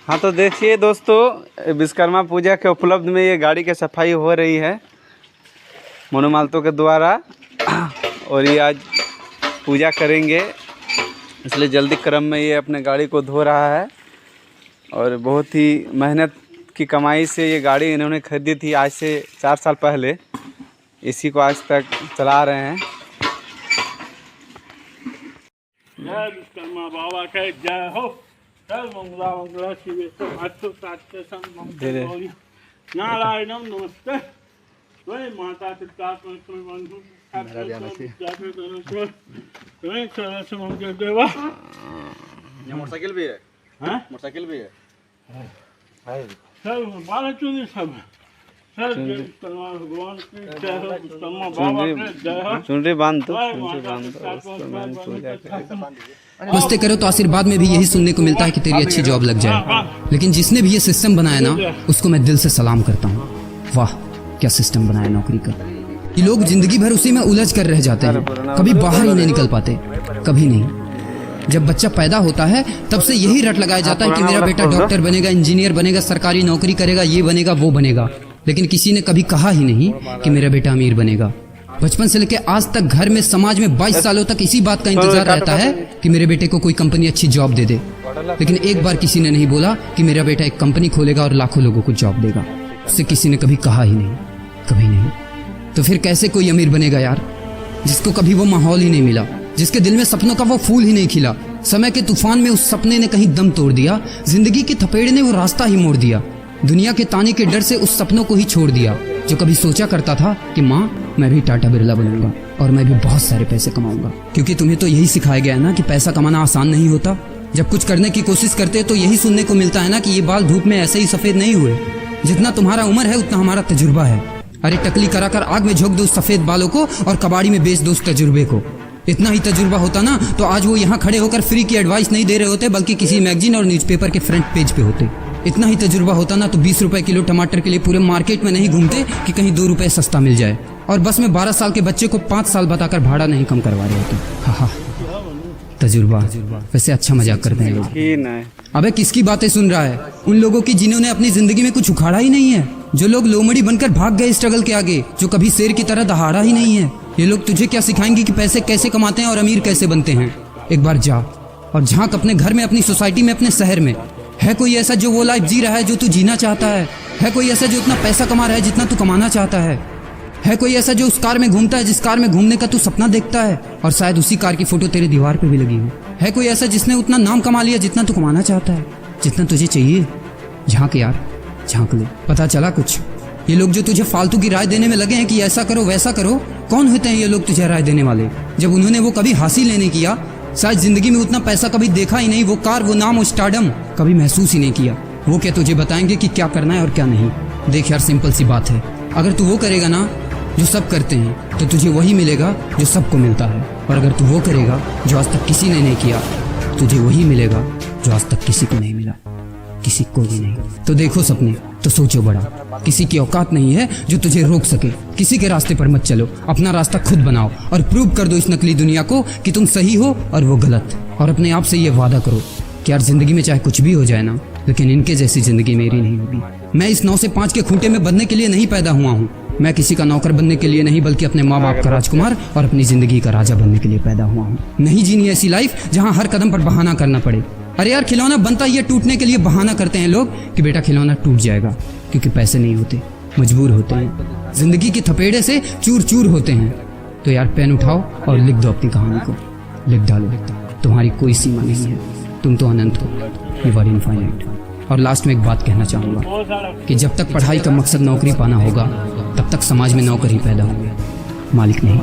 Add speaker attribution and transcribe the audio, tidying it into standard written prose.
Speaker 1: हाँ तो देखिए दोस्तों, विश्वकर्मा पूजा के उपलब्ध में ये गाड़ी की सफाई हो रही है मोनोमाल्तो के द्वारा। और ये आज पूजा करेंगे, इसलिए जल्दी क्रम में ये अपने गाड़ी को धो रहा है। और बहुत ही मेहनत की कमाई से ये गाड़ी इन्होंने खरीदी थी आज से 4 साल पहले, इसी को आज तक चला रहे हैं।
Speaker 2: जय विश्वकर्मा बाबा के जय हो। मंगला मंगला शिव नारायणम नमस्ते। माता पिता
Speaker 1: मोटरसाइकिल भी है, मोटरसाइकिल भी है
Speaker 2: सब बारह चुनी सब भगवान की जय हो। विश्वकर्मा बाबा के जय हो।
Speaker 1: चुनरी बांध दो,
Speaker 3: नमस्ते करो तो आशीर्वाद में भी यही सुनने को मिलता है कि तेरी अच्छी जॉब लग जाए। लेकिन जिसने भी ये सिस्टम बनाया ना, उसको मैं दिल से सलाम करता हूँ। वाह क्या सिस्टम बनाया नौकरी का। ये लोग जिंदगी भर उसी में उलझ कर रह जाते हैं, कभी बाहर ही नहीं निकल पाते, कभी नहीं। जब बच्चा पैदा होता है तब से यही रट लगाया जाता है कि मेरा बेटा डॉक्टर बनेगा, इंजीनियर बनेगा, सरकारी नौकरी करेगा, ये बनेगा वो बनेगा। लेकिन किसी ने कभी कहा ही नहीं कि मेरा बेटा अमीर बनेगा। बचपन से लेकर आज तक घर में, समाज में 22 सालों तक इसी बात का इंतजार रहता है कि मेरे बेटे को कोई कंपनी अच्छी जॉब दे दे। लेकिन एक बार किसी ने नहीं बोला कि मेरा बेटा एक कंपनी खोलेगा और लाखों लोगों को जॉब देगा। उससे किसी ने कभी कहा ही नहीं, कभी नहीं। तो फिर कैसे कोई अमीर बनेगा यार, जिसको कभी वो माहौल ही नहीं मिला, जिसके दिल में सपनों का वो फूल ही नहीं खिला। समय के तूफान में उस सपने ने कहीं दम तोड़ दिया, जिंदगी के थपेड़े ने वो रास्ता ही मोड़ दिया। दुनिया के ताने के डर से उस सपनों को ही छोड़ दिया जो कभी सोचा करता था कि माँ मैं भी टाटा बिरला बनूंगा और मैं भी बहुत सारे पैसे कमाऊंगा। क्योंकि तुम्हें तो यही सिखाया गया है ना कि पैसा कमाना आसान नहीं होता। जब कुछ करने की कोशिश करते तो यही सुनने को मिलता है ना कि ये बाल धूप में ऐसे ही सफेद नहीं हुए। जितना तुम्हारा उम्र है उतना हमारा तजुर्बा है। अरे टकली कराकर आग में झोंक दो उस सफेद बालों को और कबाड़ी में बेच दो उस तजुर्बे को। इतना ही तजुर्बा होता ना तो आज वो यहाँ खड़े होकर फ्री की एडवाइस नहीं दे रहे होते, बल्कि किसी मैगजीन और न्यूज़पेपर के फ्रंट पेज पे होते। इतना ही तजुर्बा होता ना तो 20 रुपए किलो टमाटर के लिए पूरे मार्केट में नहीं घूमते कि कहीं 2 रुपए सस्ता मिल जाए। और बस में 12 साल के बच्चे को 5 साल बताकर भाड़ा नहीं कम करवा रहे होते। हाँ तजुर्बा। वैसे अच्छा मजाक करते हैं लोग। अबे किसकी बातें सुन रहा है? उन लोगों की जिन्होंने अपनी जिंदगी में कुछ उखाड़ा ही नहीं है, जो लोग लोमड़ी बनकर भाग गए स्ट्रगल के आगे, जो कभी शेर की तरह दहाड़ा ही नहीं है। ये लोग तुझे क्या सिखाएंगे कि पैसे कैसे कमाते हैं और अमीर कैसे बनते हैं। एक बार जा और झांक अपने घर में, अपनी सोसाइटी में, अपने शहर में। है कोई ऐसा जो वो लाइफ जी रहा है जो तू जीना चाहता है? है कोई ऐसा जो उतना पैसा कमा रहा है जितना तू कमाना चाहता है? है कोई ऐसा जो उस कार में घूमता है जिस कार में घूमने का तू सपना देखता है और शायद उसी कार की फोटो तेरे दीवार पे भी लगी हो? है कोई ऐसा जिसने उतना नाम कमा लिया जितना तू कमाना चाहता है, जितना तुझे चाहिए? झांक यार, झांक ले, पता चला कुछ। ये लोग जो तुझे फालतू की राय देने में लगे हैं कि ऐसा करो वैसा करो, कौन होते हैं ये लोग तुझे राय देने वाले? जब उन्होंने वो कभी हासिल ही नहीं किया, शायद जिंदगी में उतना पैसा कभी देखा ही नहीं, वो कार, वो नाम, वो स्टारडम कभी महसूस ही नहीं किया। वो क्या तुझे बताएंगे कि क्या करना है और क्या नहीं? देख यार, सिंपल सी बात है, अगर तू वो करेगा ना जो सब करते हैं तो तुझे वही मिलेगा जो सबको मिलता है। और अगर तू वो करेगा जो आज तक किसी ने नहीं किया, तुझे वही मिलेगा जो आज तक किसी को नहीं मिला, किसी को भी नहीं। तो देखो सपने तो सोचो बड़ा। किसी की औकात नहीं है जो तुझे रोक सके। किसी के रास्ते पर मत चलो, अपना रास्ता खुद बनाओ और प्रूव कर दो इस नकली दुनिया को कि तुम सही हो और वो गलत। और अपने आप से ये वादा करो कि यार जिंदगी में चाहे कुछ भी हो जाए ना, लेकिन इनके जैसी जिंदगी मेरी नहीं होगी। मैं इस 9 से 5 के खूंटे में बंधने के लिए नहीं पैदा हुआ हूँ। मैं किसी का नौकर बनने के लिए नहीं, बल्कि अपने माँ बाप का राजकुमार और अपनी जिंदगी का राजा बनने के लिए पैदा हुआ हूँ। नहीं जीनी ऐसी लाइफ जहाँ हर कदम पर बहाना करना पड़े। अरे यार, खिलौना बनता ही है टूटने के लिए। बहाना करते हैं लोग कि बेटा खिलौना टूट जाएगा, क्योंकि पैसे नहीं होते, मजबूर होते हैं, जिंदगी के थपेड़े से चूर चूर होते हैं। तो यार पेन उठाओ और लिख दो अपनी कहानी को, लिख डालो। तुम्हारी कोई सीमा नहीं है, तुम तो अनंत हो, यू आर इनफाइनाइट। और लास्ट में एक बात कहना चाहूंगा कि जब तक पढ़ाई का मकसद नौकरी पाना होगा, तब तक समाज में नौकर ही पैदा होंगे, मालिक नहीं।